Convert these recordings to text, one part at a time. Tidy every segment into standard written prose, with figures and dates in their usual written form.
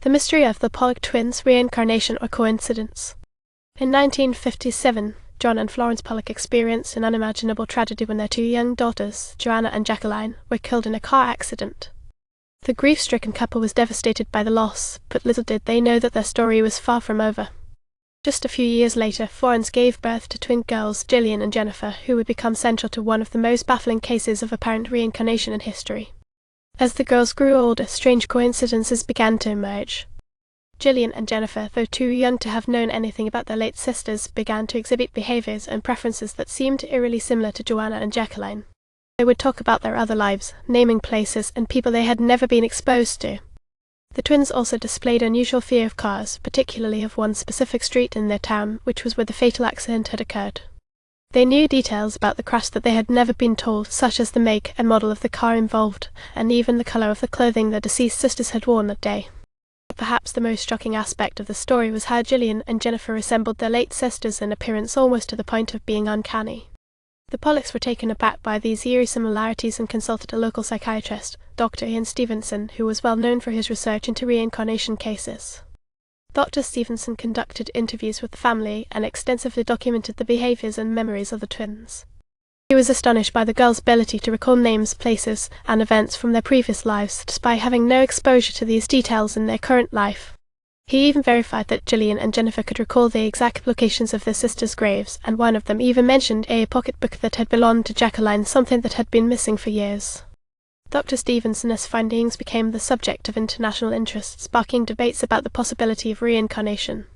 The mystery of the Pollock twins, reincarnation or coincidence. In 1957, John and Florence Pollock experienced an unimaginable tragedy when their two young daughters, Joanna and Jacqueline, were killed in a car accident. The grief-stricken couple was devastated by the loss, but little did they know that their story was far from over. Just a few years later, Florence gave birth to twin girls, Gillian and Jennifer, who would become central to one of the most baffling cases of apparent reincarnation in history. As the girls grew older, strange coincidences began to emerge. Gillian and Jennifer, though too young to have known anything about their late sisters, began to exhibit behaviours and preferences that seemed eerily similar to Joanna and Jacqueline. They would talk about their other lives, naming places and people they had never been exposed to. The twins also displayed unusual fear of cars, particularly of one specific street in their town, which was where the fatal accident had occurred. They knew details about the crash that they had never been told, such as the make and model of the car involved, and even the colour of the clothing their deceased sisters had worn that day. Perhaps the most shocking aspect of the story was how Gillian and Jennifer resembled their late sisters in appearance almost to the point of being uncanny. The Pollocks were taken aback by these eerie similarities and consulted a local psychiatrist, Dr. Ian Stevenson, who was well known for his research into reincarnation cases. Dr. Stevenson conducted interviews with the family and extensively documented the behaviours and memories of the twins. He was astonished by the girls' ability to recall names, places, and events from their previous lives, despite having no exposure to these details in their current life. He even verified that Gillian and Jennifer could recall the exact locations of their sisters' graves, and one of them even mentioned a pocketbook that had belonged to Jacqueline, something that had been missing for years. Dr. Stevenson's findings became the subject of international interest, sparking debates about the possibility of reincarnation.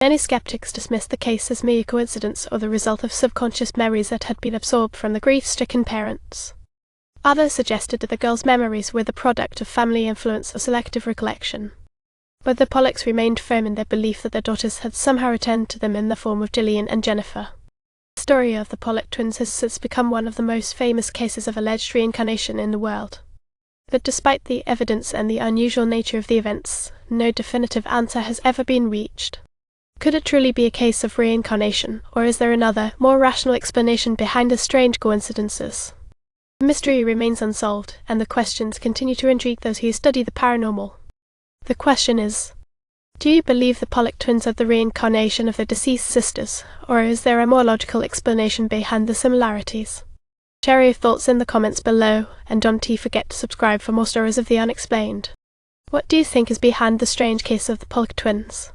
Many skeptics dismissed the case as mere coincidence or the result of subconscious memories that had been absorbed from the grief-stricken parents. Others suggested that the girls' memories were the product of family influence or selective recollection. But the Pollocks remained firm in their belief that their daughters had somehow returned to them in the form of Gillian and Jennifer. The story of the Pollock twins has since become one of the most famous cases of alleged reincarnation in the world. But despite the evidence and the unusual nature of the events, no definitive answer has ever been reached. Could it truly be a case of reincarnation, or is there another, more rational explanation behind the strange coincidences? The mystery remains unsolved, and the questions continue to intrigue those who study the paranormal. The question is, do you believe the Pollock twins are the reincarnation of their deceased sisters, or is there a more logical explanation behind the similarities? Share your thoughts in the comments below, and don't forget to subscribe for more stories of the unexplained. What do you think is behind the strange case of the Pollock twins?